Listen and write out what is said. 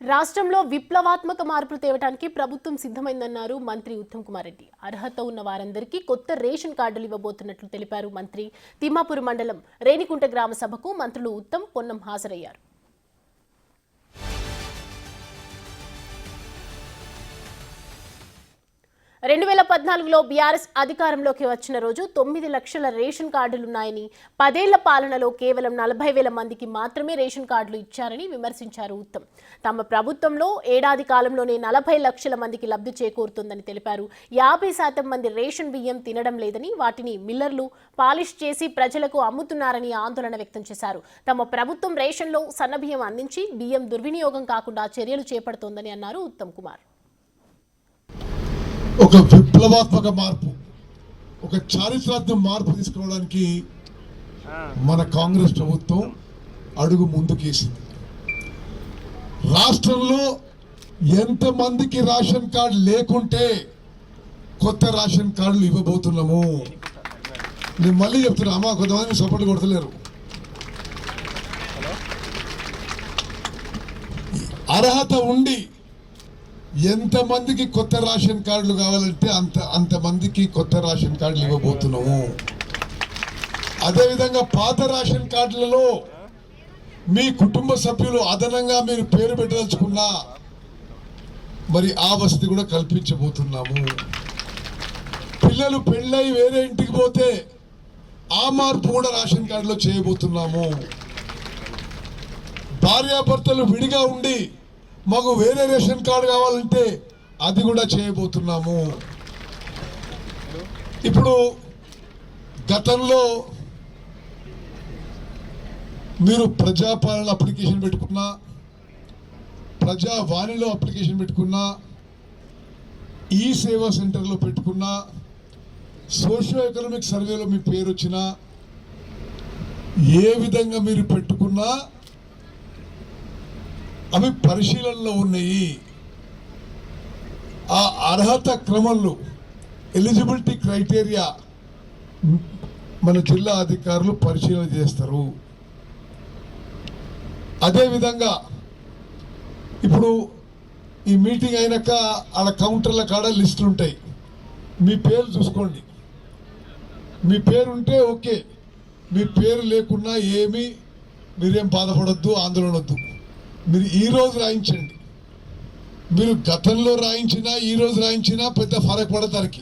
రాష్ట్రంలో విప్లవాత్మక మార్పులు తేవడానికి ప్రభుత్వం సిద్ధమైందన్నారు మంత్రి ఉత్తమ్ కుమార్ రెడ్డి. అర్హత ఉన్న వారందరికీ కొత్త రేషన్ కార్డులు ఇవ్వబోతున్నట్లు తెలిపారు మంత్రి. తిమ్మాపూర్ మండలం రేణికుంట గ్రామ సభకు మంత్రులు ఉత్తమ్, పొన్నం హాజరయ్యారు. 2014లో బీఆర్ఎస్ అధికారంలోకి వచ్చిన రోజు 9 లక్షల రేషన్ కార్డులున్నాయని, 10 ఏళ్ల పాలనలో కేవలం 40,000 మందికి మాత్రమే రేషన్ కార్డులు ఇచ్చారని విమర్శించారు ఉత్తమ్. తమ ప్రభుత్వంలో ఏడాది కాలంలోనే 40 లక్షల మందికి లబ్ధి చేకూరుతుందని తెలిపారు. 50% మంది రేషన్ బియ్యం తినడం లేదని, వాటిని మిల్లర్లు పాలిష్ చేసి ప్రజలకు అమ్ముతున్నారని ఆందోళన వ్యక్తం చేశారు. తమ ప్రభుత్వం రేషన్లో సన్నబియ్యం అందించి బియ్యం దుర్వినియోగం కాకుండా చర్యలు చేపడుతోందని అన్నారు ఉత్తమ్ కుమార్. ఒక విప్లవాత్మక మార్పు, ఒక చారిత్రాత్మక మార్పు తీసుకోవడానికి మన కాంగ్రెస్ ప్రభుత్వం అడుగు ముందుకేసింది. రాష్ట్రంలో ఎంతమందికి రేషన్ కార్డు లేకుంటే కొత్త రేషన్ కార్డులు ఇవ్వబోతున్నాము. నేను మళ్ళీ చెప్తున్నా, అమ్మా కొంతమంది సపోర్ట్ కొడతలేరు. అర్హత ఉండి ఎంతమందికి కొత్త రేషన్ కార్డులు కావాలంటే అంతమందికి కొత్త రేషన్ కార్డులు ఇవ్వబోతున్నాము. అదేవిధంగా పాత రేషన్ కార్డులలో మీ కుటుంబ సభ్యులు అదనంగా మీరు పేరు పెట్టదలుచుకున్నా మరి ఆ వసతి కూడా కల్పించబోతున్నాము. పిల్లలు పెళ్ళై వేరే ఇంటికి పోతే ఆ మార్పు కూడా రేషన్ కార్డులో చేయబోతున్నాము. భార్యాభర్తలు విడిగా ఉండి మాకు వేరే రేషన్ కార్డు కావాలంటే అది కూడా చేయబోతున్నాము. ఇప్పుడు గతంలో మీరు ప్రజాపాలన అప్లికేషన్ పెట్టుకున్నా, ప్రజావాణిలో అప్లికేషన్ పెట్టుకున్నా, ఈ సేవా సెంటర్లో పెట్టుకున్నా, సోషియో ఎకనామిక్ సర్వేలో మీ పేరు వచ్చినా, ఏ విధంగా మీరు పెట్టుకున్నా అవి పరిశీలనలో ఉన్నాయి. ఆ అర్హత క్రమంలో ఎలిజిబిలిటీ క్రైటీరియా మన జిల్లా అధికారులు పరిశీలన చేస్తారు. అదేవిధంగా ఇప్పుడు ఈ మీటింగ్ అయినాక ఆడ కౌంటర్ల కాడ లిస్టులు ఉంటాయి. మీ పేరు చూసుకోండి. మీ పేరు ఉంటే ఓకే, మీ పేరు లేకున్నా మీరేం బాధపడొద్దు, ఆందోళన వద్దు. మీరు ఈరోజు రాయించండి. మీరు గతంలో రాయించినా ఈరోజు రాయించినా పెద్ద ఫరక్ పడతారికి.